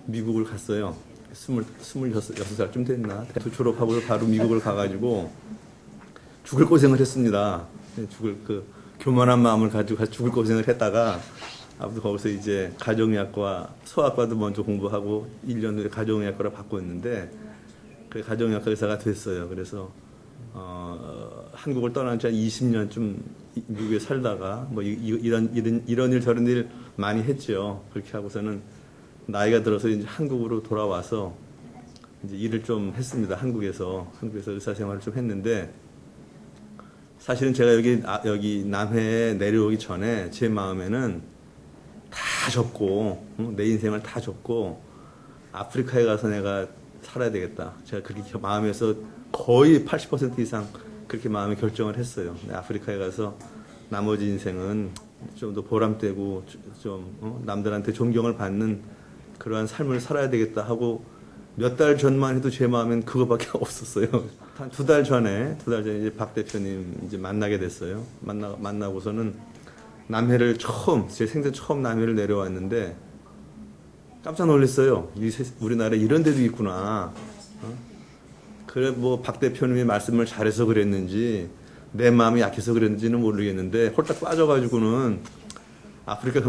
미국을 갔어요. 26살쯤 됐나? 대학교 졸업하고 바로 미국을 가가지고 죽을 고생을 했습니다. 교만한 마음을 가지고 죽을 고생을 했다가 아무튼 거기서 이제 가정의학과, 소아과도 먼저 공부하고 1년 후에 가정의학과를 바꿨는데 그 가정의학과 의사가 됐어요. 그래서 한국을 떠난 지 한 20년쯤 미국에 살다가 뭐 이런 일 저런 일 많이 했죠. 그렇게 하고서는 나이가 들어서 이제 한국으로 돌아와서 이제 일을 좀 했습니다. 한국에서 의사 생활을 좀 했는데 사실은 제가 여기 남해에 내려오기 전에 제 마음에는 다 접고 내 인생을 다 접고 아프리카에 가서 내가 살아야 되겠다. 제가 그렇게 마음에서 거의 80% 이상 그렇게 마음에 결정을 했어요. 아프리카에 가서 나머지 인생은 좀 더 보람되고 좀 남들한테 존경을 받는 그러한 삶을 살아야 되겠다 하고 몇 달 전만 해도 제 마음엔 그거밖에 없었어요. 한 2달 전에 이제 박 대표님 이제 만나게 됐어요. 만나고서는 남해를 제 생전 처음 남해를 내려왔는데 깜짝 놀랐어요. 우리나라에 이런 데도 있구나. 그래 뭐 박 대표님이 말씀을 잘해서 그랬는지 내 마음이 약해서 그랬는지는 모르겠는데 홀딱 빠져가지고는 아프리카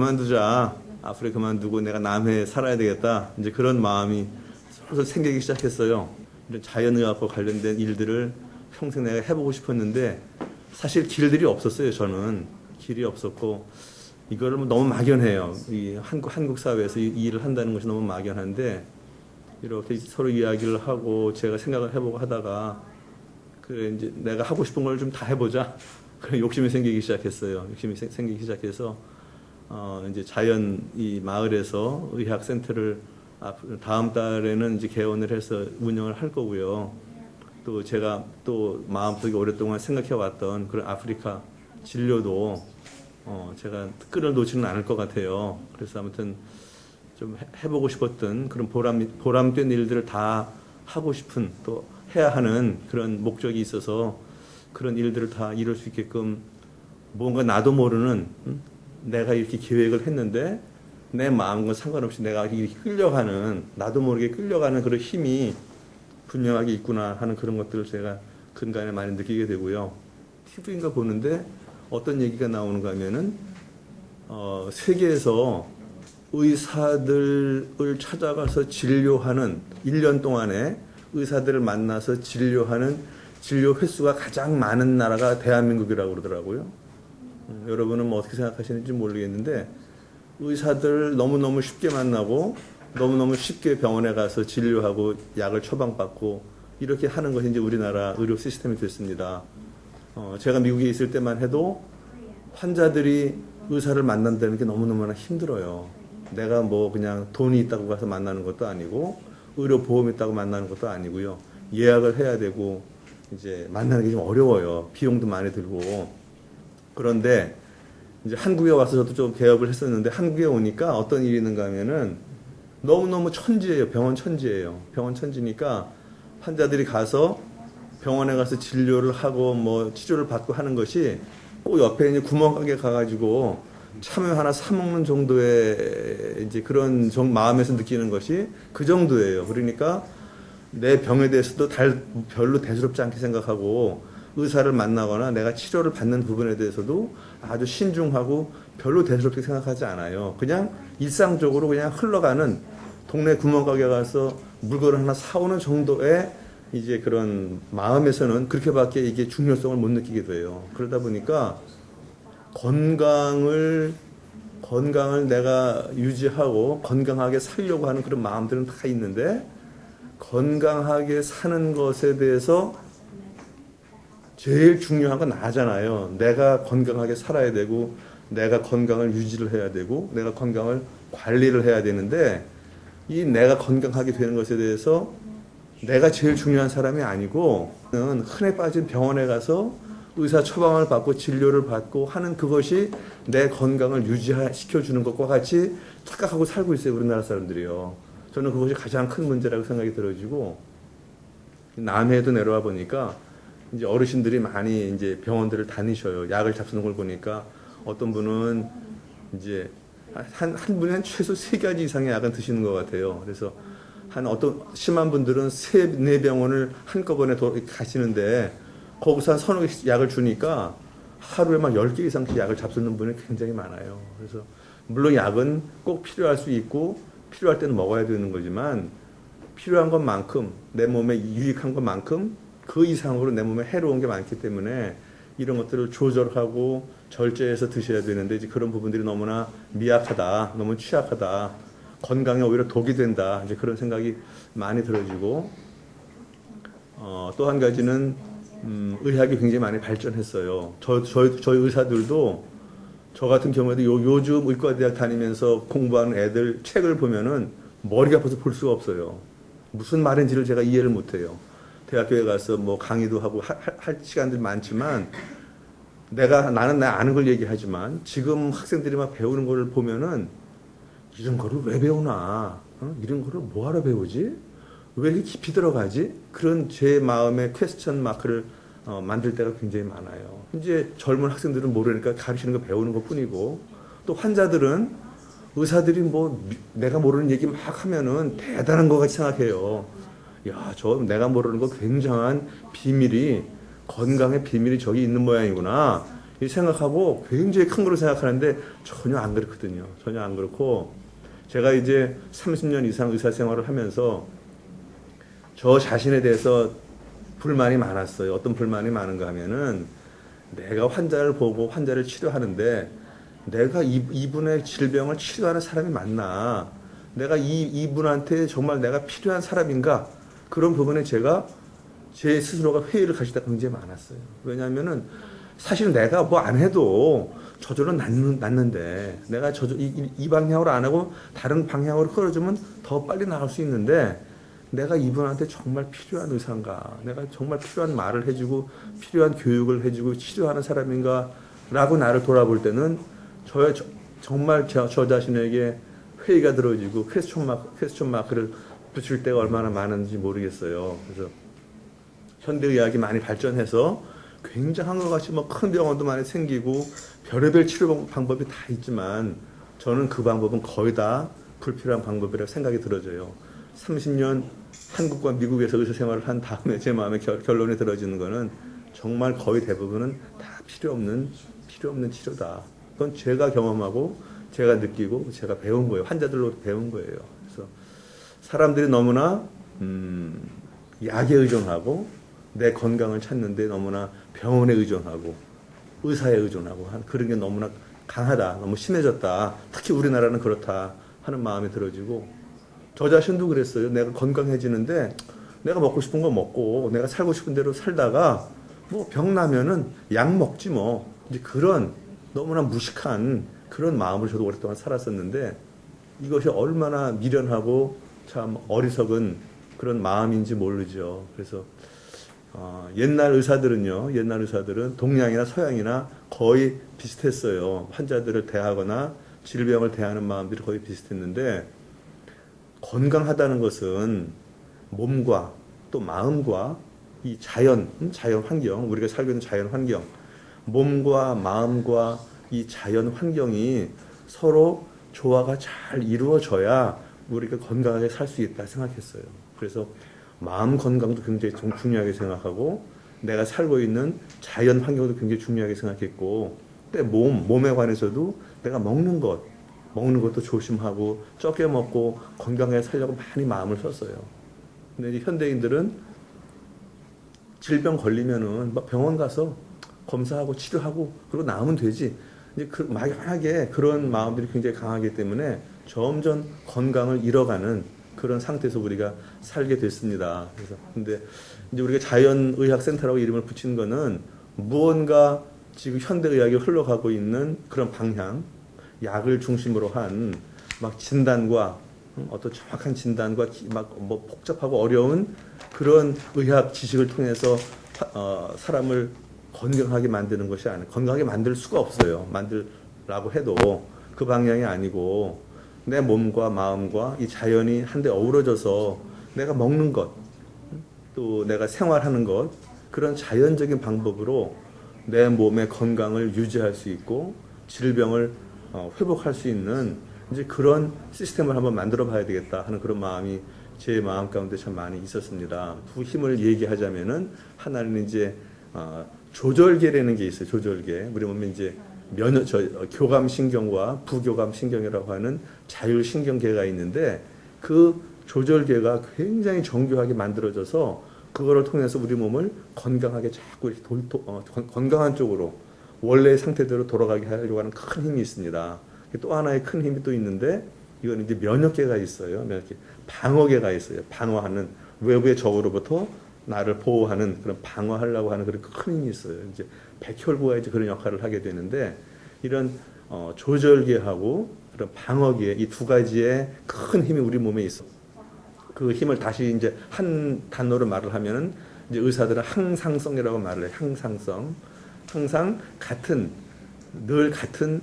그만두고 내가 남해에 살아야 되겠다. 이제 그런 마음이 서로 생기기 시작했어요. 이런 자연의학과 관련된 일들을 평생 내가 해보고 싶었는데 사실 길들이 없었어요. 저는 길이 없었고 이거를 너무 막연해요. 이 한국 사회에서 이 일을 한다는 것이 너무 막연한데 이렇게 서로 이야기를 하고 제가 생각을 해보고 하다가 그래 이제 내가 하고 싶은 걸 좀 다 해보자. 그런 욕심이 생기기 시작했어요. 욕심이 생기기 시작해서 이제 이 마을에서 의학센터를 다음 달에는 이제 개원을 해서 운영을 할 거고요. 또 제가 또 마음속에 오랫동안 생각해왔던 그런 아프리카 진료도 제가 끌어놓지는 않을 것 같아요. 그래서 아무튼 좀 해보고 싶었던 그런 보람된 일들을 다 하고 싶은 또 해야 하는 그런 목적이 있어서 그런 일들을 다 이룰 수 있게끔 뭔가 나도 모르는 내가 이렇게 계획을 했는데 내 마음과 상관없이 내가 이렇게 나도 모르게 끌려가는 그런 힘이 분명하게 있구나 하는 그런 것들을 제가 근간에 많이 느끼게 되고요. TV인가 보는데 어떤 얘기가 나오는가 하면은 세계에서 의사들을 찾아가서 진료하는 1년 동안에 의사들을 만나서 진료하는 진료 횟수가 가장 많은 나라가 대한민국이라고 그러더라고요. 여러분은 뭐 어떻게 생각하시는지 모르겠는데 의사들 너무너무 쉽게 만나고 너무너무 쉽게 병원에 가서 진료하고 약을 처방받고 이렇게 하는 것이 이제 우리나라 의료 시스템이 됐습니다. 제가 미국에 있을 때만 해도 환자들이 의사를 만난다는 게 너무너무나 힘들어요. 내가 뭐 그냥 돈이 있다고 가서 만나는 것도 아니고 의료보험이 있다고 만나는 것도 아니고요. 예약을 해야 되고 이제 만나는 게 좀 어려워요. 비용도 많이 들고. 그런데 이제 한국에 와서 저도 좀 개업을 했었는데 한국에 오니까 어떤 일이 있는가 하면은 너무너무 천지예요. 병원 천지예요. 병원 천지니까 환자들이 가서 병원에 가서 진료를 하고 뭐 치료를 받고 하는 것이 꼭 옆에 이제 구멍가게 가가지고 참외 하나 사 먹는 정도의 이제 그런 마음에서 느끼는 것이 그 정도예요. 그러니까 내 병에 대해서도 별로 대수롭지 않게 생각하고 의사를 만나거나 내가 치료를 받는 부분에 대해서도 아주 신중하고 별로 대수롭게 생각하지 않아요. 그냥 일상적으로 그냥 흘러가는 동네 구멍가게 가서 물건을 하나 사오는 정도의 이제 그런 마음에서는 그렇게밖에 이게 중요성을 못 느끼게 돼요. 그러다 보니까 건강을 내가 유지하고 건강하게 살려고 하는 그런 마음들은 다 있는데 건강하게 사는 것에 대해서 제일 중요한 건 나잖아요. 내가 건강하게 살아야 되고 내가 건강을 유지를 해야 되고 내가 건강을 관리를 해야 되는데 이 내가 건강하게 되는 것에 대해서 내가 제일 중요한 사람이 아니고 흔해 빠진 병원에 가서 의사 처방을 받고 진료를 받고 하는 그것이 내 건강을 유지시켜주는 것과 같이 착각하고 살고 있어요. 우리나라 사람들이요. 저는 그것이 가장 큰 문제라고 생각이 들어지고 남해에도 내려와 보니까 이제 어르신들이 많이 이제 병원들을 다니셔요. 약을 잡수는 걸 보니까 어떤 분은 이제 한 분이 한 최소 3가지 이상의 약은 드시는 것 같아요. 그래서 한 어떤 심한 분들은 4병원을 한꺼번에 가시는데 거기서 한 서너 개 약을 주니까 하루에 막 10개 이상씩 약을 잡수는 분이 굉장히 많아요. 그래서 물론 약은 꼭 필요할 수 있고 필요할 때는 먹어야 되는 거지만 필요한 것만큼 내 몸에 유익한 것만큼 그 이상으로 내 몸에 해로운 게 많기 때문에 이런 것들을 조절하고 절제해서 드셔야 되는데 이제 그런 부분들이 너무나 미약하다, 너무 취약하다, 건강에 오히려 독이 된다, 이제 그런 생각이 많이 들어지고 또 한 가지는 의학이 굉장히 많이 발전했어요. 저희 의사들도 저 같은 경우에도 요즘 의과대학 다니면서 공부하는 애들 책을 보면은 머리가 아파서 볼 수가 없어요. 무슨 말인지를 제가 이해를 못해요. 대학교에 가서 뭐 강의도 하고 할 시간들 많지만 나는 아는 걸 얘기하지만 지금 학생들이 막 배우는 걸 보면은 이런 거를 왜 배우나? 이런 거를 뭐하러 배우지? 왜 이렇게 깊이 들어가지? 그런 제 마음의 퀘스천 마크를 만들 때가 굉장히 많아요. 이제 젊은 학생들은 모르니까 가르치는 거 배우는 것 뿐이고 또 환자들은 의사들이 뭐 내가 모르는 얘기 막 하면은 대단한 것 같이 생각해요. 야, 내가 모르는 거 굉장한 비밀이 건강의 비밀이 저기 있는 모양이구나 이 생각하고 굉장히 큰 거로 생각하는데 전혀 안 그렇거든요. 전혀 안 그렇고 제가 이제 30년 이상 의사 생활을 하면서 저 자신에 대해서 불만이 많았어요. 어떤 불만이 많은가 하면은 내가 환자를 보고 환자를 치료하는데 내가 이분의 질병을 치료하는 사람이 맞나? 내가 이분한테 정말 내가 필요한 사람인가? 그런 부분에 제가 제 스스로가 회의를 가질 때가 굉장히 많았어요. 왜냐하면은 사실 내가 뭐 안 해도 저절로 낫는데 내가 이 방향으로 안 하고 다른 방향으로 끌어주면 더 빨리 나갈 수 있는데 내가 이분한테 정말 필요한 의사인가? 내가 정말 필요한 말을 해주고 필요한 교육을 해주고 치료하는 사람인가? 라고 나를 돌아볼 때는 정말 저 자신에게 회의가 들어지고 퀘스천 마크를 붙일 때가 얼마나 많은지 모르겠어요. 그래서 현대의학이 많이 발전해서 굉장한 것 같이 뭐 큰 병원도 많이 생기고 별의별 치료 방법이 다 있지만 저는 그 방법은 거의 다 불필요한 방법이라고 생각이 들어져요. 30년 한국과 미국에서 의사 생활을 한 다음에 제 마음에 결론이 들어지는 거는 정말 거의 대부분은 다 필요 없는 치료다. 그건 제가 경험하고 제가 느끼고 제가 배운 거예요. 환자들로 배운 거예요. 그래서 사람들이 너무나 약에 의존하고 내 건강을 찾는데 너무나 병원에 의존하고 의사에 의존하고 그런 게 너무나 강하다. 너무 심해졌다. 특히 우리나라는 그렇다 하는 마음이 들어지고 저 자신도 그랬어요. 내가 건강해지는데 내가 먹고 싶은 거 먹고 내가 살고 싶은 대로 살다가 뭐 병 나면은 약 먹지 뭐. 이제 그런 너무나 무식한 그런 마음으로 저도 오랫동안 살았었는데 이것이 얼마나 미련하고 참 어리석은 그런 마음인지 모르죠. 그래서 옛날 의사들은 동양이나 서양이나 거의 비슷했어요. 환자들을 대하거나 질병을 대하는 마음들이 거의 비슷했는데 건강하다는 것은 몸과 또 마음과 이 자연 환경, 우리가 살고 있는 자연 환경, 몸과 마음과 이 자연 환경이 서로 조화가 잘 이루어져야 우리가 건강하게 살 수 있다 생각했어요. 그래서 마음 건강도 굉장히 중요하게 생각하고 내가 살고 있는 자연 환경도 굉장히 중요하게 생각했고 때 몸에 관해서도 내가 먹는 것도 조심하고 적게 먹고 건강하게 살려고 많이 마음을 썼어요. 근데 이제 현대인들은 질병 걸리면은 막 병원 가서 검사하고 치료하고 그리고 나으면 되지. 이제 막연하게 그런 마음들이 굉장히 강하기 때문에 점점 건강을 잃어가는 그런 상태에서 우리가 살게 됐습니다. 그래서 근데 이제 우리가 자연의학센터라고 이름을 붙인 거는 무언가 지금 현대의학이 흘러가고 있는 그런 방향, 약을 중심으로 한 막 진단과 어떤 정확한 진단과 막 뭐 복잡하고 어려운 그런 의학 지식을 통해서 사람을 건강하게 만드는 것이 아니에요. 건강하게 만들 수가 없어요. 만들라고 해도 그 방향이 아니고 내 몸과 마음과 이 자연이 한데 어우러져서 내가 먹는 것, 또 내가 생활하는 것, 그런 자연적인 방법으로 내 몸의 건강을 유지할 수 있고 질병을 회복할 수 있는 이제 그런 시스템을 한번 만들어 봐야 되겠다 하는 그런 마음이 제 마음 가운데 참 많이 있었습니다. 두 힘을 얘기하자면은 하나는 이제 조절계라는 게 있어요. 조절계. 우리 보면 이제 교감신경과 부교감신경이라고 하는 자율신경계가 있는데 그 조절계가 굉장히 정교하게 만들어져서 그거를 통해서 우리 몸을 건강하게 자꾸 이렇게 건강한 쪽으로 원래의 상태대로 돌아가게 하려고 하는 큰 힘이 있습니다. 또 하나의 큰 힘이 또 있는데 이건 이제 면역계가 있어요. 면역계. 방어계가 있어요. 방어하는 외부의 적으로부터 나를 보호하는 그런 방어하려고 하는 그런 큰 힘이 있어요. 이제 백혈구가 이제 그런 역할을 하게 되는데 이런 조절계하고 그런 방어계 이 두 가지의 큰 힘이 우리 몸에 있어. 그 힘을 다시 이제 한 단어로 말을 하면은 이제 의사들은 항상성이라고 말을 해요. 항상성. 항상 늘 같은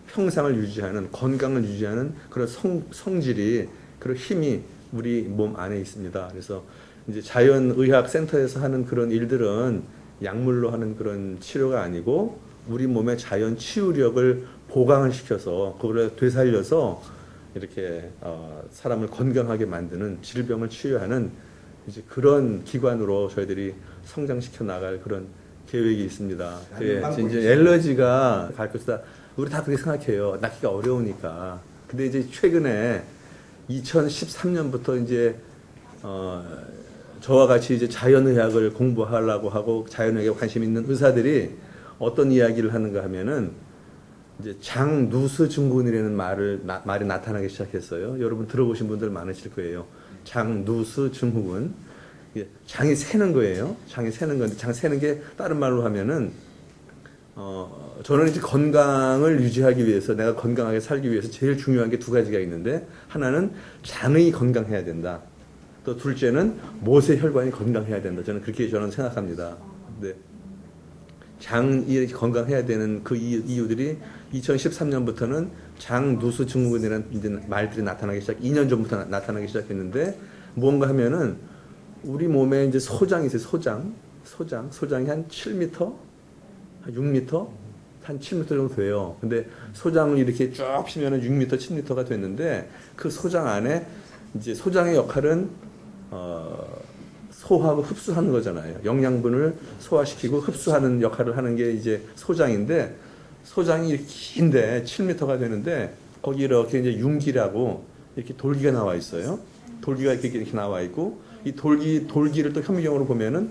형상을 유지하는, 건강을 유지하는 그런 성질이, 그런 힘이 우리 몸 안에 있습니다. 그래서 이제 자연의학 센터에서 하는 그런 일들은 약물로 하는 그런 치료가 아니고 우리 몸의 자연 치유력을 보강을 시켜서 그걸 되살려서 이렇게 사람을 건강하게 만드는 질병을 치유하는 이제 그런 기관으로 저희들이 성장시켜 나갈 그런 계획이 있습니다. 예, 이제 엘러지가 갈 것이다. 우리 다 그렇게 생각해요. 낳기가 어려우니까. 근데 이제 최근에 2013년부터 이제 저와 같이 이제 자연의학을 공부하려고 하고 자연의학에 관심 있는 의사들이 어떤 이야기를 하는가 하면은 이제 장누수 증후군이라는 말이 나타나기 시작했어요. 여러분 들어보신 분들 많으실 거예요. 장누수 증후군. 장이 새는 거예요. 장이 새는 건데 장 새는 게 다른 말로 하면은 저는 이제 건강을 유지하기 위해서 내가 건강하게 살기 위해서 제일 중요한 게 두 가지가 있는데 하나는 장이 건강해야 된다. 또 둘째는 모세혈관이 건강해야 된다. 저는 생각합니다. 근데 장이 건강해야 되는 그 이유들이 2013년부터는 장누수 증후군이라는 이제 말들이 나타나기 2년 전부터 나타나기 시작했는데 뭔가 하면은 우리 몸에 이제 소장이 있어요. 소장이 한 7m, 한 6m, 한 7m 정도 돼요. 근데 소장을 이렇게 쭉 피면은 6m, 7m가 됐는데 그 소장 안에 이제 소장의 역할은 소화하고 흡수하는 거잖아요. 영양분을 소화시키고 흡수하는 역할을 하는 게 이제 소장인데 소장이 이렇게 긴데 7m가 되는데 거기 이렇게 이제 융기라고 이렇게 돌기가 나와 있어요. 돌기가 이렇게 나와 있고 이 돌기를 또 현미경으로 보면은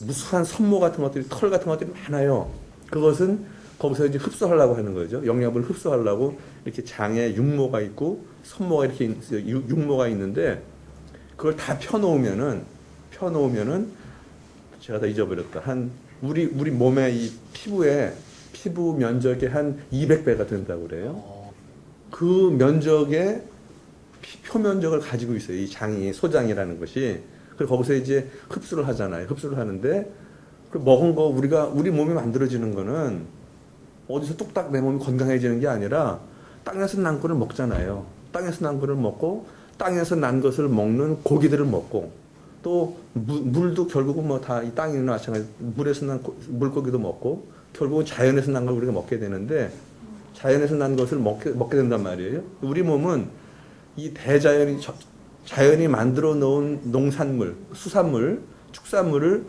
무수한 선모 같은 것들이 털 같은 것들이 많아요. 그것은 거기서 이제 흡수하려고 하는 거죠. 영양분을 흡수하려고 이렇게 장에 육모가 있고 선모가 이렇게 육모가 있는데 그걸 다 펴놓으면은 제가 다 잊어버렸다. 한 우리 몸의 이 피부 면적의 한 200배가 된다고 그래요. 그 면적의 표면적을 가지고 있어요. 이 장이 소장이라는 것이. 그리고 거기서 이제 흡수를 하잖아요. 흡수를 하는데 그 먹은 거 우리 몸이 만들어지는 거는 어디서 뚝딱 내 몸이 건강해지는 게 아니라 땅에서 난 거를 먹잖아요. 땅에서 난 거를 먹고 땅에서 난 것을 먹는 고기들을 먹고 또 물도 결국은 뭐 다 이 땅이나 마찬가지 물에서 난 물고기도 먹고 결국은 자연에서 난 걸 우리가 먹게 되는데 자연에서 난 것을 먹게 된단 말이에요. 우리 몸은 이 자연이 만들어 놓은 농산물, 수산물, 축산물을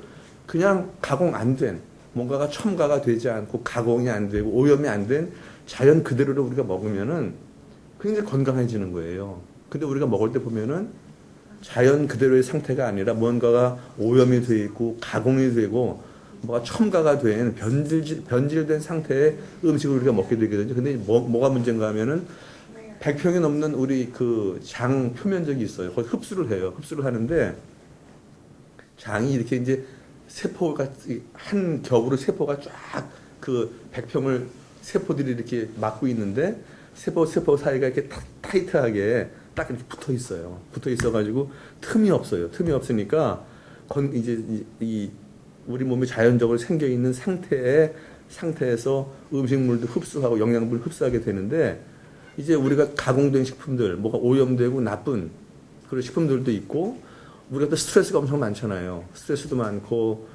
그냥 가공 안 된, 뭔가가 첨가가 되지 않고 가공이 안 되고 오염이 안 된 자연 그대로를 우리가 먹으면은 굉장히 건강해지는 거예요. 근데 우리가 먹을 때 보면은 자연 그대로의 상태가 아니라 뭔가가 오염이 돼 있고 가공이 되고 뭐가 첨가가 된 변질된 상태의 음식을 우리가 먹게 되거든요. 근데 뭐가 문제인가 하면은 100평이 넘는 우리 그 장 표면적이 있어요. 거기 흡수를 해요. 흡수를 하는데 장이 이렇게 이제 세포가 한 겹으로 세포가 쫙 그 100평을 세포들이 이렇게 막고 있는데 세포 사이가 이렇게 타이트하게 딱 이렇게 붙어 있어요. 붙어 있어 가지고 틈이 없어요. 틈이 없으니까 이제 이 우리 몸이 자연적으로 생겨 있는 상태에서 음식물도 흡수하고 영양분을 흡수하게 되는데 이제 우리가 가공된 식품들, 뭐가 오염되고 나쁜 그런 식품들도 있고 우리가 또 스트레스가 엄청 많잖아요. 스트레스도 많고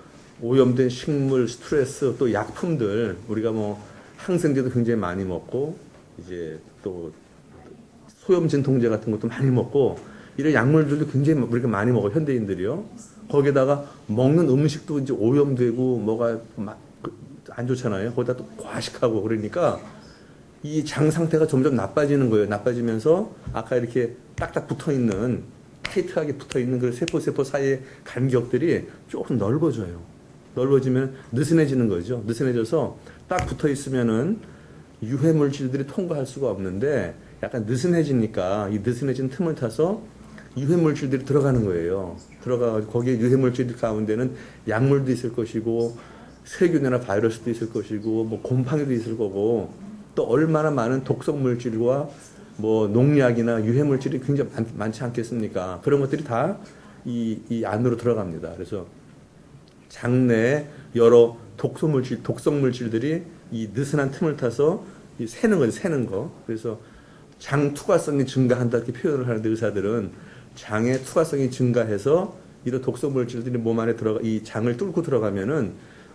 오염된 식물, 스트레스, 또 약품들 우리가 뭐 항생제도 굉장히 많이 먹고 이제 또 소염 진통제 같은 것도 많이 먹고 이런 약물들도 굉장히 우리가 많이 먹어 현대인들이요. 거기다가 먹는 음식도 이제 오염되고 뭐가 안 좋잖아요. 거기다 또 과식하고 그러니까 이 장 상태가 점점 나빠지는 거예요. 나빠지면서 아까 이렇게 딱딱 붙어 있는 타이트하게 붙어 있는 그 세포 사이의 간격들이 조금 넓어져요. 넓어지면 느슨해지는 거죠. 느슨해져서 딱 붙어 있으면은 유해 물질들이 통과할 수가 없는데 약간 느슨해지니까 이 느슨해진 틈을 타서 유해 물질들이 들어가는 거예요. 들어가 거기에 유해 물질 가운데는 약물도 있을 것이고 세균이나 바이러스도 있을 것이고 뭐 곰팡이도 있을 거고 또 얼마나 많은 독성 물질과 뭐 농약이나 유해 물질이 굉장히 많지 않겠습니까? 그런 것들이 다 이 안으로 들어갑니다. 그래서 장내에 여러 독성 물질들이 이 느슨한 틈을 타서 새는 거죠, 새는 거. 그래서 장 투과성이 증가한다 이렇게 표현을 하는데 의사들은 장의 투과성이 증가해서 이런 독성 물질들이 몸 안에 이 장을 뚫고 들어가면은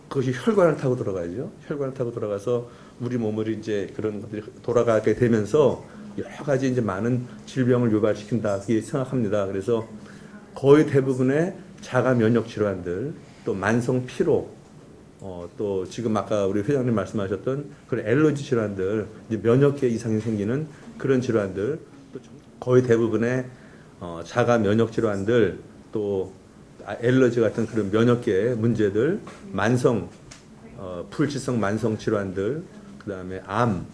그것이 혈관을 타고 들어가죠. 혈관을 타고 들어가서 우리 몸을 이제 그런 것들이 돌아가게 되면서 여러 가지 이제 많은 질병을 유발시킨다 이렇게 생각합니다. 그래서 거의 대부분의 자가 면역 질환들, 또 만성 피로, 또 지금 아까 우리 회장님 말씀하셨던 그런 알러지 질환들, 이제 면역계 이상이 생기는 그런 질환들, 또 거의 대부분의 자가 면역 질환들, 또 알러지 같은 그런 면역계 문제들, 불치성 만성 질환들, 그 다음에 암,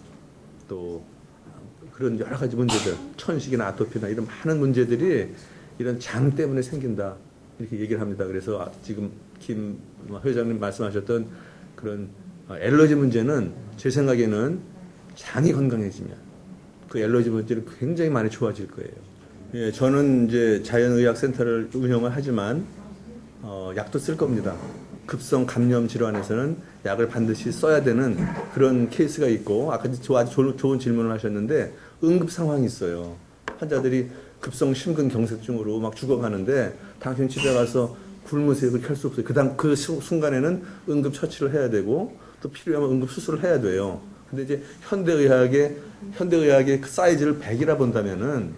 또 그런 여러 가지 문제들, 천식이나 아토피나 이런 많은 문제들이 이런 장 때문에 생긴다. 이렇게 얘기를 합니다. 그래서 지금 김 회장님 말씀하셨던 그런 알러지 문제는 제 생각에는 장이 건강해지면 그 알러지 문제는 굉장히 많이 좋아질 거예요. 예, 저는 이제 자연의학센터를 운영을 하지만 약도 쓸 겁니다. 급성 감염 질환에서는 약을 반드시 써야 되는 그런 케이스가 있고 아까 아주 좋은 질문을 하셨는데 응급 상황이 있어요. 환자들이 급성 심근경색증으로 막 죽어가는데 당신 집에 가서 굶으세요. 그렇게 할 수 없어요. 그 순간에는 응급 처치를 해야 되고 또 필요하면 응급 수술을 해야 돼요. 근데 이제 현대의학의 그 사이즈를 100이라 본다면은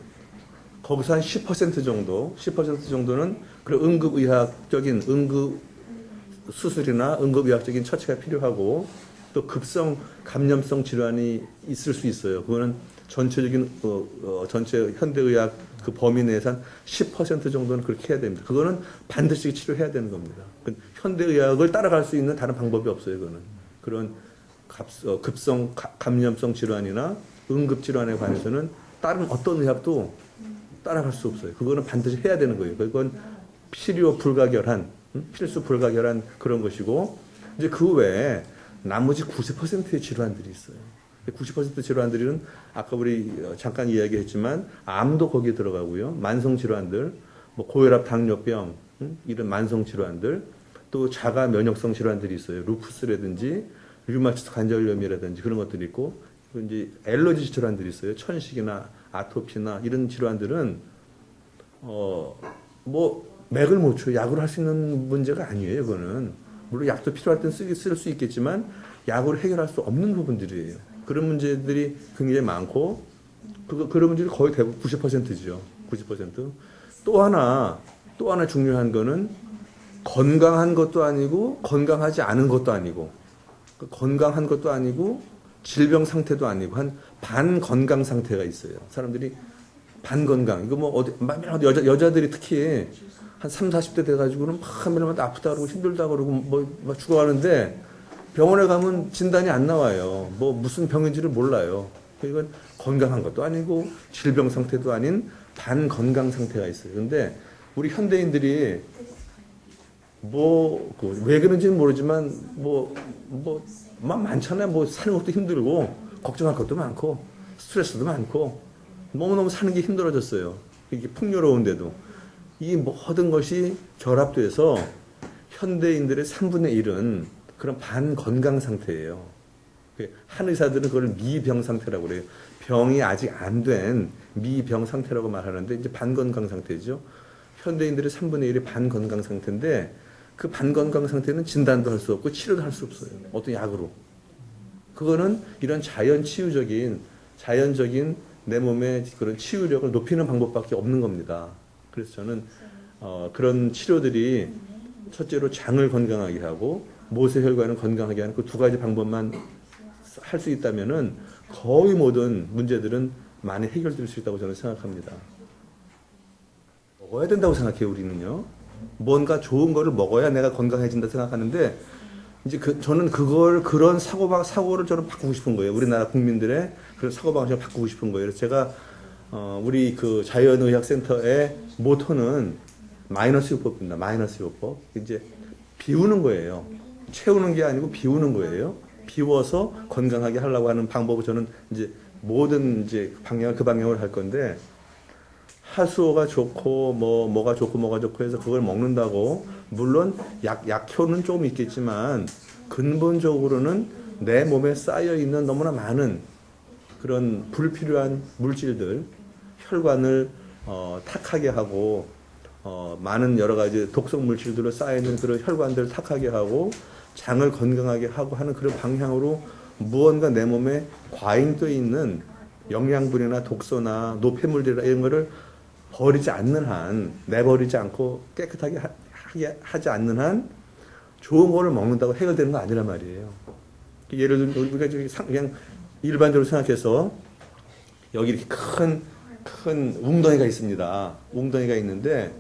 거기서 한 10% 정도는 그런 응급의학적인 응급 수술이나 응급의학적인 처치가 필요하고 또 급성 감염성 질환이 있을 수 있어요. 그거는 전체적인 전체 현대의학 그 범위 내에서 한 10% 정도는 그렇게 해야 됩니다. 그거는 반드시 치료해야 되는 겁니다. 현대의학을 따라갈 수 있는 다른 방법이 없어요. 그거는 그런 급성 감염성 질환이나 응급 질환에 관해서는 다른 어떤 의학도 따라갈 수 없어요. 그거는 반드시 해야 되는 거예요. 그건 필수 불가결한 그런 것이고 이제 그 외에 나머지 90%의 질환들이 있어요. 90% 질환들은 아까 우리 잠깐 이야기했지만 암도 거기에 들어가고요. 만성 질환들, 뭐 고혈압, 당뇨병 이런 만성 질환들, 또 자가 면역성 질환들이 있어요. 루푸스라든지 류마티스 관절염이라든지 그런 것들이 있고, 이제 알러지 질환들이 있어요. 천식이나 아토피나 이런 질환들은 뭐 맥을 못 쳐요. 약으로 할 수 있는 문제가 아니에요. 그거는 물론 약도 필요할 땐 쓸 수 있겠지만 약으로 해결할 수 없는 부분들이에요. 그런 문제들이 굉장히 많고 그런 문제들이 거의 대부분 90%죠. 90%. 또 하나 중요한 거는 건강한 것도 아니고 건강하지 않은 것도 아니고 건강한 것도 아니고 질병 상태도 아니고 한 반건강 상태가 있어요. 사람들이 반건강. 이거 뭐 여자들이 특히 한 3, 40대 돼가지고는 막 매일마다 아프다 그러고 힘들다 그러고 뭐 죽어가는데 병원에 가면 진단이 안 나와요. 뭐 무슨 병인지를 몰라요. 이건 건강한 것도 아니고 질병 상태도 아닌 반건강 상태가 있어요. 근데 우리 현대인들이 왜 그런지는 모르지만 많잖아요. 뭐 사는 것도 힘들고 걱정할 것도 많고 스트레스도 많고 너무너무 사는 게 힘들어졌어요. 이게 풍요로운데도 이 모든 것이 결합돼서 현대인들의 3분의 1은 그런 반건강 상태예요. 한 의사들은 그걸 미병 상태라고 그래요. 병이 아직 안 된 미병 상태라고 말하는데 이제 반건강 상태죠. 현대인들의 3분의 1이 반건강 상태인데 그 반건강 상태는 진단도 할 수 없고 치료도 할 수 없어요. 어떤 약으로. 그거는 이런 자연 치유적인 자연적인 내 몸의 그런 치유력을 높이는 방법밖에 없는 겁니다. 그래서 저는 그런 치료들이 첫째로 장을 건강하게 하고 모세혈관을 건강하게 하는 그 두 가지 방법만 할 수 있다면은 거의 모든 문제들은 많이 해결될 수 있다고 저는 생각합니다. 먹어야 된다고 생각해요, 우리는요. 뭔가 좋은 거를 먹어야 내가 건강해진다 생각하는데, 이제 저는 그런 사고를 저는 바꾸고 싶은 거예요. 우리나라 국민들의 그런 사고방식을 바꾸고 싶은 거예요. 그래서 제가, 우리 그 자연의학센터의 모토는 마이너스 요법입니다. 마이너스 요법. 이제 비우는 거예요. 채우는 게 아니고 비우는 거예요. 비워서 건강하게 하려고 하는 방법을 저는 이제 모든 이제 그 방향으로 할 건데, 하수오가 좋고 뭐가 좋고 해서 그걸 먹는다고 물론 약효는 조금 있겠지만 근본적으로는 내 몸에 쌓여 있는 너무나 많은 그런 불필요한 물질들, 혈관을 탁하게 하고 많은 여러 가지 독성 물질들로 쌓여 있는 그런 혈관들을 탁하게 하고 장을 건강하게 하고 하는 그런 방향으로 무언가 내 몸에 과잉되어 있는 영양분이나 독소나 노폐물들이나 이런 거를 버리지 않는 한, 내버리지 않고 깨끗하게 하지 않는 한 좋은 거를 먹는다고 해결되는 거 아니란 말이에요. 예를 들면 우리가 그냥 일반적으로 생각해서 여기 이렇게 큰 웅덩이가 있습니다. 웅덩이가 있는데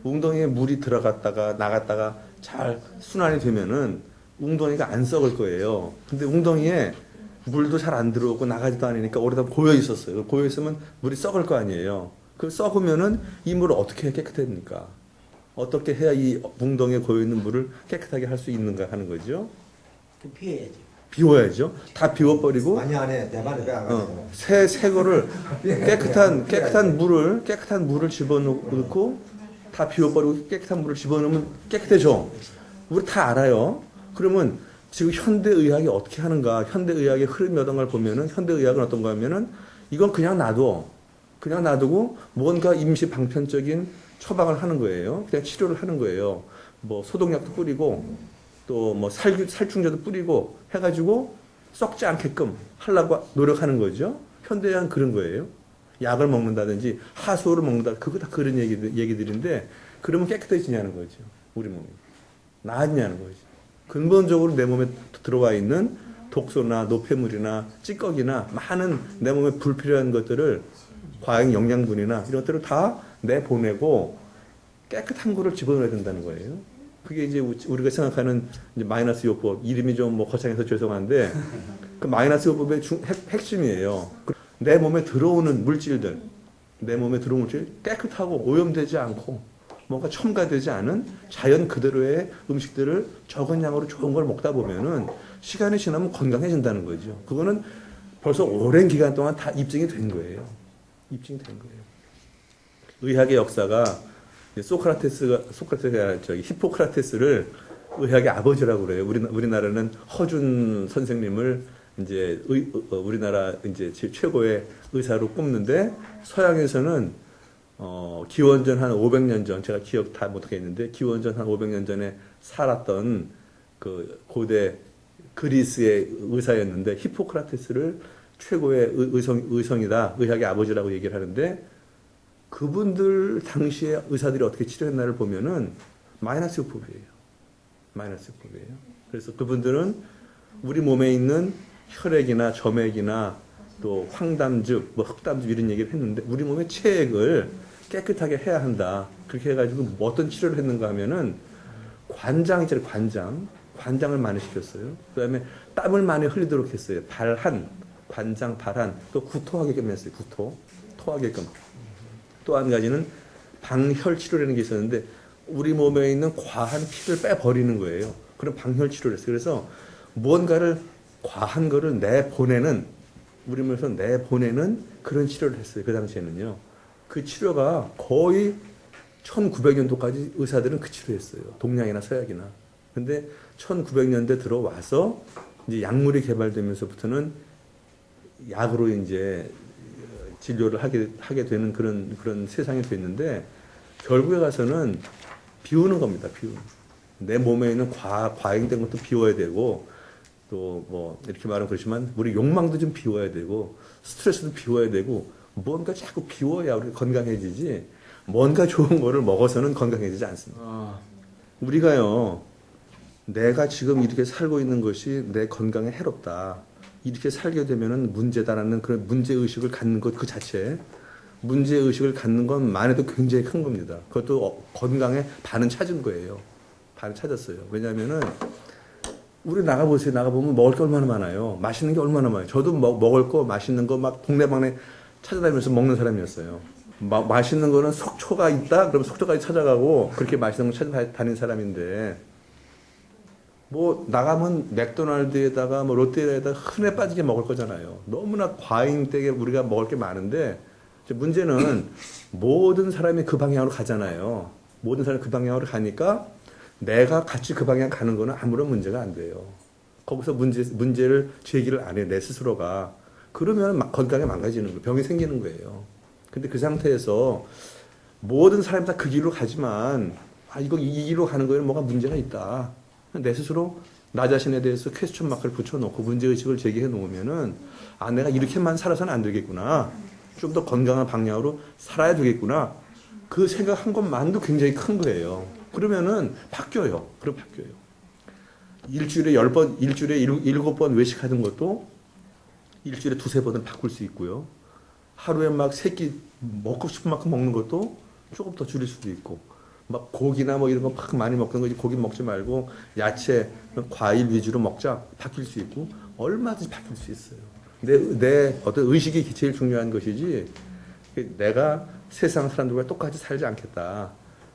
웅덩이에 물이 들어갔다가 나갔다가 잘 순환이 되면은 웅덩이가 안 썩을 거예요. 근데 웅덩이에 물도 잘 안 들어오고 나가지도 않으니까 오래다 고여 있었어요. 고여 있으면 물이 썩을 거 아니에요. 그 썩으면은 이 물을 어떻게 해야 깨끗합니까? 어떻게 해야 이 웅덩이에 고여 있는 물을 깨끗하게 할 수 있는가 하는 거죠. 피해야지. 비워야죠. 다 비워버리고. 많이 안 해. 내 말이 왜안 가요? 새 거를 깨끗한 물을 집어넣고 다 비워버리고 깨끗한 물을 집어넣으면 깨끗해져. 우리 다 알아요. 그러면 지금 현대의학이 어떻게 하는가? 현대의학의 흐름이 어떤 걸 보면은 현대의학은 어떤가 하면은 이건 그냥 놔두고 뭔가 임시 방편적인 처방을 하는 거예요. 그냥 치료를 하는 거예요. 뭐 소독약도 뿌리고 또 뭐 살충제도 뿌리고 해가지고 썩지 않게끔 하려고 노력하는 거죠. 현대의학은 그런 거예요. 약을 먹는다든지 하수오를 먹는다. 그거 다 그런 얘기들인데 그러면 깨끗해지냐는 거죠. 우리 몸이. 나아지냐는 거죠. 근본적으로 내 몸에 들어와 있는 독소나 노폐물이나 찌꺼기나 많은 내 몸에 불필요한 것들을 과잉 영양분이나 이런 것들을 다 내보내고 깨끗한 거를 집어넣어야 된다는 거예요. 그게 이제 우리가 생각하는 이제 마이너스 요법, 이름이 좀 뭐 거창해서 죄송한데 그 마이너스 요법의 핵심이에요. 내 몸에 들어오는 물질들, 깨끗하고 오염되지 않고 뭔가 첨가되지 않은 자연 그대로의 음식들을 적은 양으로 좋은 걸 먹다 보면은 시간이 지나면 건강해진다는 거죠. 그거는 벌써 오랜 기간 동안 다 입증이 된 거예요. 의학의 역사가 소크라테스가 히포크라테스를 의학의 아버지라고 그래요. 우리나라는 허준 선생님을 이제 우리나라 이제 최고의 의사로 꼽는데 서양에서는 기원전 한 500년 전, 제가 기억 다 못하겠는데 기원전 한 500년 전에 살았던 그 고대 그리스의 의사였는데 히포크라테스를 최고의 의성이다, 의학의 아버지라고 얘기를 하는데 그분들 당시에 의사들이 어떻게 치료했나를 보면은 마이너스 요법이에요. 그래서 그분들은 우리 몸에 있는 혈액이나 점액이나 또 황담즙, 뭐 흑담즙 이런 얘기를 했는데 우리 몸의 체액을 깨끗하게 해야 한다. 그렇게 해가지고 어떤 치료를 했는가 하면은 관장을 많이 시켰어요. 그 다음에 땀을 많이 흘리도록 했어요. 관장, 발한, 또 구토하게끔 했어요. 토하게끔. 또 한 가지는 방혈 치료라는 게 있었는데 우리 몸에 있는 과한 피를 빼버리는 거예요. 그런 방혈 치료를 했어요. 그래서 무언가를 과한 거를 우리 몸에서 내보내는 그런 치료를 했어요. 그 당시에는요. 그 치료가 거의 1900년도까지 의사들은 그 치료했어요. 동양이나 서양이나. 근데 1900년대 들어와서 이제 약물이 개발되면서부터는 약으로 이제 진료를 하게 되는 그런 세상이 됐는데 결국에 가서는 비우는 겁니다. 내 몸에 있는 과잉된 것도 비워야 되고 또 뭐 이렇게 말하면 그렇지만 우리 욕망도 좀 비워야 되고 스트레스도 비워야 되고 뭔가 자꾸 비워야 우리가 건강해지지 뭔가 좋은 거를 먹어서는 건강해지지 않습니다. 우리가요 내가 지금 이렇게 살고 있는 것이 내 건강에 해롭다 이렇게 살게 되면은 문제다라는 그런 문제의식을 갖는 것 그 자체 문제의식을 갖는 것만 해도 굉장히 큰 겁니다. 그것도 건강에 반은 찾은 거예요. 반은 찾았어요. 왜냐면은 우리 나가보세요. 나가보면 먹을 게 얼마나 많아요. 맛있는 게 얼마나 많아요. 저도 먹을 거, 맛있는 거 막 동네방네 찾아다니면서 먹는 사람이었어요. 맛있는 거는 속초가 있다? 그러면 속초까지 찾아가고 그렇게 맛있는 거 찾아다니는 사람인데 뭐 나가면 맥도날드에다가 뭐 롯데에다가 흔해 빠지게 먹을 거잖아요. 너무나 과잉되게 우리가 먹을 게 많은데 문제는 모든 사람이 그 방향으로 가잖아요. 모든 사람이 그 방향으로 가니까 내가 같이 그 방향 가는 거는 아무런 문제가 안 돼요. 거기서 문제를 제기를 안 해, 내 스스로가. 그러면 건강이 망가지는 거예요. 병이 생기는 거예요. 근데 그 상태에서 모든 사람이 다 그 길로 가지만, 이거 이 길로 가는 거에는 뭐가 문제가 있다. 내 스스로 나 자신에 대해서 퀘스천 마크를 붙여놓고 문제의식을 제기해 놓으면은, 내가 이렇게만 살아서는 안 되겠구나. 좀 더 건강한 방향으로 살아야 되겠구나. 그 생각한 것만도 굉장히 큰 거예요. 그러면은 바뀌어요. 그럼 바뀌어요. 일주일에 10번, 일주일에 7번 외식하는 것도 일주일에 2-3번은 바꿀 수 있고요. 하루에 막 3끼 먹고 싶은 만큼 먹는 것도 조금 더 줄일 수도 있고. 막 고기나 뭐 이런 거 막 많이 먹는 거지 고기 먹지 말고 야채, 과일 위주로 먹자. 바뀔 수 있고 얼마든지 바뀔 수 있어요. 내 어떤 의식이 제일 중요한 것이지 내가 세상 사람들과 똑같이 살지 않겠다.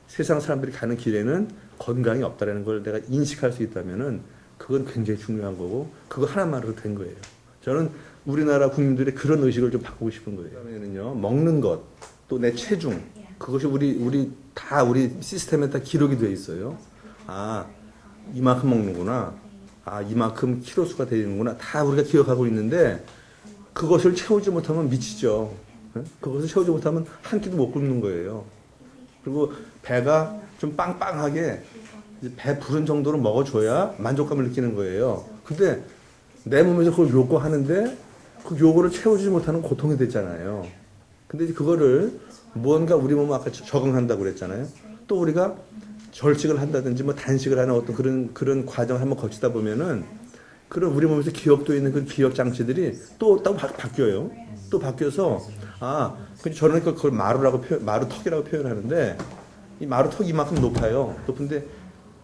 세상 사람들이 가는 길에는 건강이 없다라는 걸 내가 인식할 수 있다면은 그건 굉장히 중요한 거고 그거 하나만으로 된 거예요. 저는 우리나라 국민들의 그런 의식을 좀 바꾸고 싶은 거예요. 그러면은요 먹는 것, 또 내 체중 그것이 우리 시스템에 다 기록이 돼 있어요. 이만큼 먹는구나. 이만큼 키로수가 되는구나. 다 우리가 기억하고 있는데 그것을 채우지 못하면 미치죠. 그것을 채우지 못하면 한 끼도 못 굶는 거예요. 그리고 배가 좀 빵빵하게 배 부른 정도로 먹어줘야 만족감을 느끼는 거예요. 근데 내 몸에서 그걸 요구하는데 그 요구를 채우지 못하는 고통이 됐잖아요. 근데 그거를 무언가 우리 몸에 아까 적응한다고 그랬잖아요. 또 우리가 절식을 한다든지 뭐 단식을 하는 어떤 그런 과정을 한번 거치다 보면은 그런 우리 몸에서 기억도 있는 그 기억 장치들이 또 바뀌어요. 또 바뀌어서 근데 저는 그걸 마루턱이라고 표현하는데 이 마루턱이 이만큼 높은데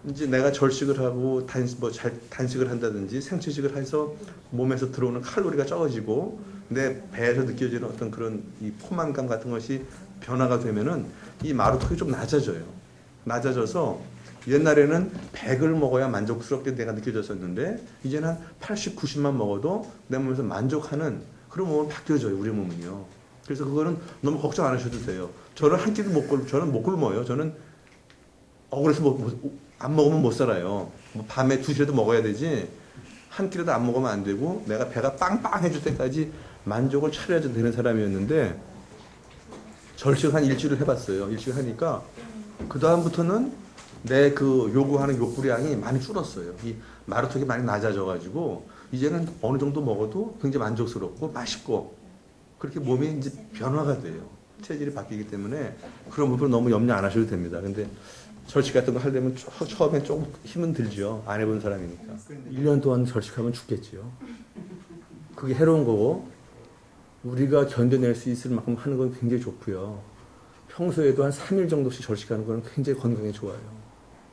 이제 내가 절식을 하고 단식을 한다든지 생채식을 해서 몸에서 들어오는 칼로리가 적어지고 내 배에서 느껴지는 어떤 그런 이 포만감 같은 것이 변화가 되면은 이 마루턱이 좀 낮아져서 옛날에는 100을 먹어야 만족스럽게 내가 느껴졌었는데 이제는 한 80, 90만 먹어도 내 몸에서 만족하는 그런 몸으로 바뀌어져요. 우리 몸은요. 그래서 그거는 너무 걱정 안 하셔도 돼요. 저는 한 끼도 저는 못 굶어요. 저는 억울해서 안 먹으면 못 살아요. 밤에 2시라도 먹어야 되지 한 끼라도 안 먹으면 안 되고 내가 배가 빵빵해질 때까지 만족을 차려야 되는 사람이었는데 절식 한 일주일을 해봤어요. 일주일 하니까 그 다음부터는 내 그 요구하는 욕구량이 많이 줄었어요. 이 마루턱이 많이 낮아져가지고 이제는 어느 정도 먹어도 굉장히 만족스럽고 맛있고 그렇게 몸이 이제 변화가 돼요. 체질이 바뀌기 때문에 그런 부분 너무 염려 안 하셔도 됩니다. 근데 절식 같은 거 하려면 처음에 조금 힘은 들죠. 안 해본 사람이니까. 1년 동안 절식하면 죽겠지요. 그게 해로운 거고 우리가 견뎌낼 수 있을 만큼 하는 건 굉장히 좋고요. 평소에도 한 3일 정도씩 절식하는 거는 굉장히 건강에 좋아요.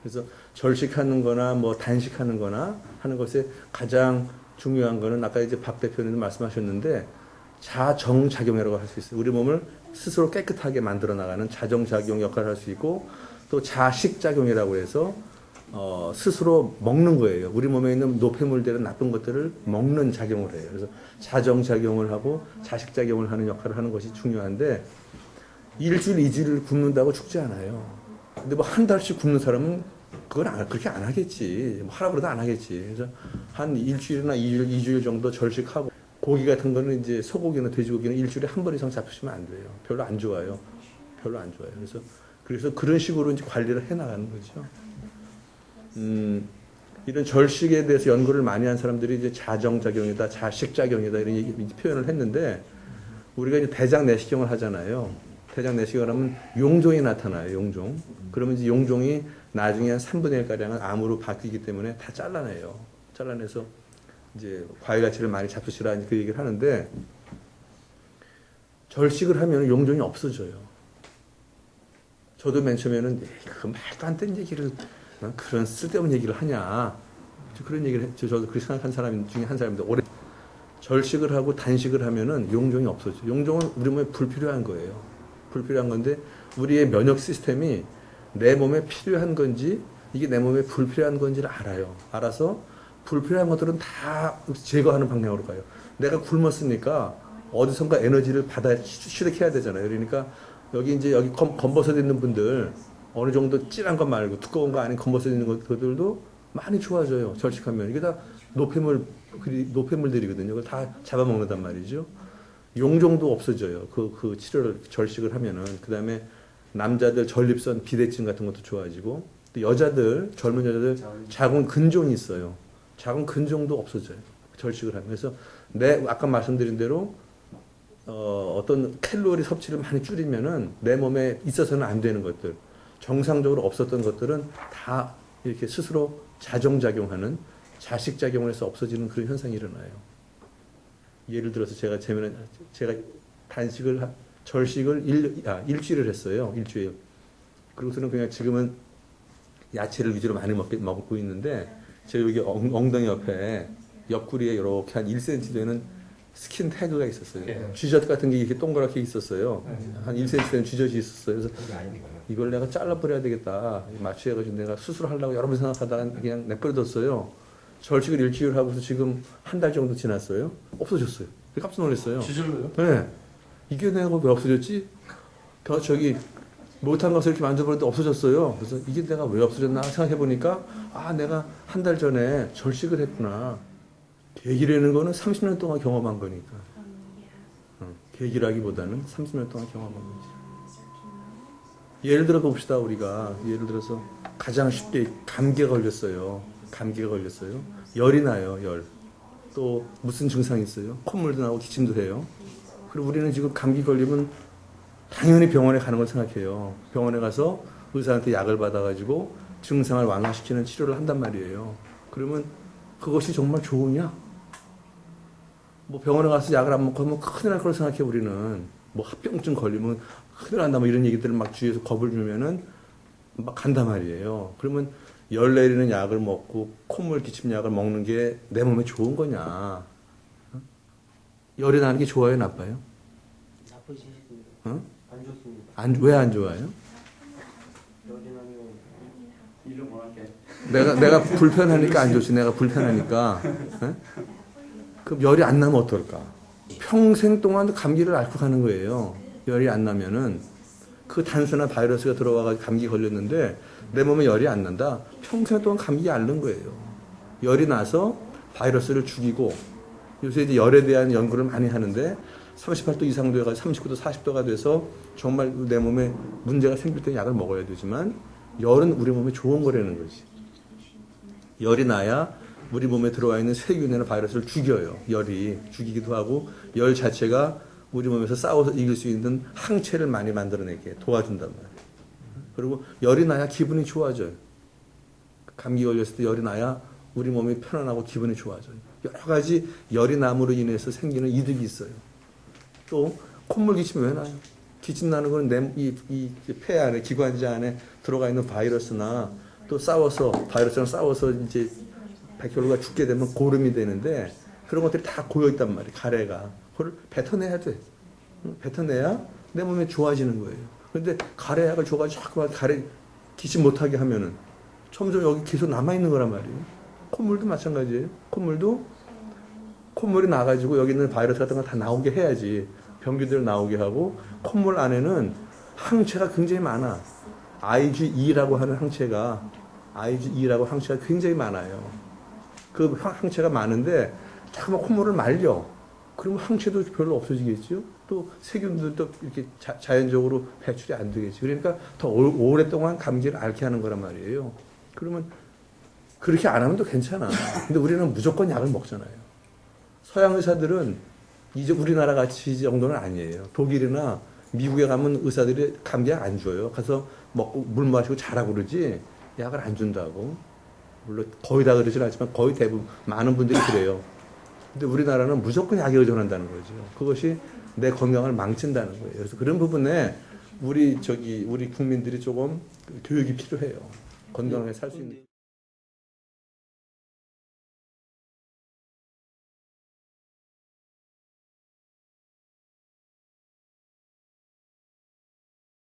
그래서 절식하는 거나 뭐 단식하는 거나 하는 것에 가장 중요한 거는 아까 이제 박 대표님도 말씀하셨는데 자정작용이라고 할 수 있어요. 우리 몸을 스스로 깨끗하게 만들어 나가는 자정작용 역할을 할 수 있고 또 자식작용이라고 해서 스스로 먹는 거예요. 우리 몸에 있는 노폐물들은 나쁜 것들을 먹는 작용을 해요. 그래서 자정작용을 하고 자식작용을 하는 역할을 하는 것이 중요한데 일주일, 2주일 굶는다고 죽지 않아요. 근데 뭐 한 달씩 굶는 사람은 그건 그렇게 안 하겠지. 뭐 하라 그러다 안 하겠지. 그래서 한 일주일이나 2주일 정도 절식하고 고기 같은 거는 이제 소고기나 돼지고기는 일주일에 한 번 이상 잡수시면 안 돼요. 별로 안 좋아요. 그래서 그런 식으로 이제 관리를 해 나가는 거죠. 이런 절식에 대해서 연구를 많이 한 사람들이 이제 자정작용이다, 자식작용이다 이런 표현을 했는데 우리가 이제 대장 내시경을 하잖아요. 대장 내시경을 하면 용종이 나타나요. 용종. 그러면 이제 용종이 나중에 한 3분의 1가량은 암으로 바뀌기 때문에 다 잘라내요. 잘라내서 이제 과일가치를 많이 잡수시라 그 얘기를 하는데 절식을 하면 용종이 없어져요. 저도 맨 처음에는 그 말도 안 되는 얘기를 그런 쓸데없는 얘기를 하냐 그런 얘기를 했죠. 저도 그렇게 생각한 사람 중에 한 사람인데 오래 절식을 하고 단식을 하면은 용종이 없어져. 용종은 우리 몸에 불필요한 거예요. 불필요한 건데 우리의 면역 시스템이 내 몸에 필요한 건지 이게 내 몸에 불필요한 건지를 알아요. 알아서 불필요한 것들은 다 제거하는 방향으로 가요. 내가 굶었으니까 어디선가 에너지를 받아 취득해야 되잖아요. 그러니까 여기 검버섯 있는 분들 어느 정도 진한 것 말고 두꺼운 거 아닌 검버섯 있는 것들도 많이 좋아져요. 절식하면 이게 다 노폐물들이거든요. 그걸 다 잡아먹는단 말이죠. 용종도 없어져요. 그 치료를 절식을 하면은 그 다음에 남자들 전립선 비대증 같은 것도 좋아지고 또 여자들 젊은 여자들 자궁 근종이 있어요. 자궁 근종도 없어져요. 절식을 하면 그래서 아까 말씀드린 대로 어떤 칼로리 섭취를 많이 줄이면은 내 몸에 있어서는 안 되는 것들 정상적으로 없었던 것들은 다 이렇게 스스로 자정작용하는 자식작용을 해서 없어지는 그런 현상이 일어나요. 예를 들어서 제가 절식을 일주일을 했어요. 일주일. 그리고서는 그냥 지금은 야채를 위주로 많이 먹고 있는데 제가 여기 엉덩이 옆에 옆구리에 이렇게 한 1cm 되는 스킨 태그가 있었어요. 쥐젖 같은 게 이렇게 동그랗게 있었어요. 한 1cm 되는 쥐젖이 있었어요. 그래서 이걸 내가 잘라버려야 되겠다. 마취해가지고 내가 수술하려고 여러 번 생각하다가 그냥 내버려뒀어요. 절식을 일주일 하고서 지금 한 달 정도 지났어요. 없어졌어요. 깜짝 놀랐어요. 쥐절로요? 네. 이게 내가 왜 없어졌지? 저기 못한 것을 이렇게 만져보는데 없어졌어요. 그래서 이게 내가 왜 없어졌나 생각해보니까 내가 한 달 전에 절식을 했구나. 계기라는 거는 30년 동안 경험한 거니까. 계기라기보다는 30년 동안 경험한 거지. 예를 들어 봅시다. 우리가 예를 들어서 가장 쉽게 감기에 걸렸어요. 열이 나요. 열. 또 무슨 증상이 있어요? 콧물도 나고 기침도 해요. 그리고 우리는 지금 감기 걸리면 당연히 병원에 가는 걸 생각해요. 병원에 가서 의사한테 약을 받아가지고 증상을 완화시키는 치료를 한단 말이에요. 그러면 그것이 정말 좋으냐? 뭐 병원에 가서 약을 안 먹고 하면 큰일 날 걸 생각해 우리는. 뭐 합병증 걸리면 큰일 난다 뭐 이런 얘기들을 막 주위에서 겁을 주면은 막 간단 말이에요. 그러면 열 내리는 약을 먹고 콧물 기침 약을 먹는 게 내 몸에 좋은 거냐? 열이 나는 게 좋아요, 나빠요? 나쁘지. 어? 안 좋습니다. 왜 안 좋아요? 열이 나면 일을 못 할게. 내가 불편하니까 안 좋지. 내가 불편하니까. 에? 그럼 열이 안 나면 어떨까? 평생 동안 감기를 앓고 가는 거예요. 열이 안 나면은 그 단순한 바이러스가 들어와가지고 감기 걸렸는데 내 몸에 열이 안 난다. 평생 동안 감기에 앓는 거예요. 열이 나서 바이러스를 죽이고 요새 이제 열에 대한 연구를 많이 하는데 38도 이상 돼가지고 39도, 40도가 돼서 정말 내 몸에 문제가 생길 때 약을 먹어야 되지만 열은 우리 몸에 좋은 거라는 거지. 열이 나야 우리 몸에 들어와 있는 세균이나 바이러스를 죽여요. 열이 죽이기도 하고 열 자체가 우리 몸에서 싸워서 이길 수 있는 항체를 많이 만들어내게 도와준단 말이에요. 그리고 열이 나야 기분이 좋아져요. 감기 걸렸을 때 열이 나야 우리 몸이 편안하고 기분이 좋아져요. 여러 가지 열이 남으로 인해서 생기는 이득이 있어요. 또 콧물 기침 왜 나요? 기침 나는 건 이 폐 안에 기관지 안에 들어가 있는 바이러스나 또 바이러스랑 싸워서 이제 백혈구가 죽게 되면 고름이 되는데 그런 것들이 다 고여 있단 말이에요. 가래가 그걸 뱉어내야 돼. 뱉어내야 내 몸이 좋아지는 거예요. 그런데 가래약을 줘가지고 자꾸만 기침 못하게 하면은 점점 여기 계속 남아 있는 거란 말이에요. 콧물도 마찬가지예요. 콧물이 나가지고 여기 있는 바이러스 같은 거 다 나오게 해야지. 병균들 나오게 하고 콧물 안에는 항체가 굉장히 많아. IgE라고 하는 항체가 굉장히 많아요. 그 항체가 많은데 자꾸만 콧물을 말려. 그러면 항체도 별로 없어지겠죠. 또 세균들도 이렇게 자연적으로 배출이 안 되겠죠. 그러니까 더 오랫동안 감기를 앓게 하는 거란 말이에요. 그러면 그렇게 안 하면 또 괜찮아. 근데 우리는 무조건 약을 먹잖아요. 서양 의사들은 이제 우리나라 같이 이 정도는 아니에요. 독일이나 미국에 가면 의사들이 감기약 안 줘요. 가서 먹고 물 마시고 자라고 그러지 약을 안 준다고. 물론 거의 다 그러진 않지만 거의 대부분 많은 분들이 그래요. 근데 우리나라는 무조건 약에 의존한다는 거죠. 그것이 내 건강을 망친다는 거예요. 그래서 그런 부분에 우리 국민들이 조금 교육이 필요해요. 건강하게 살 수 있는.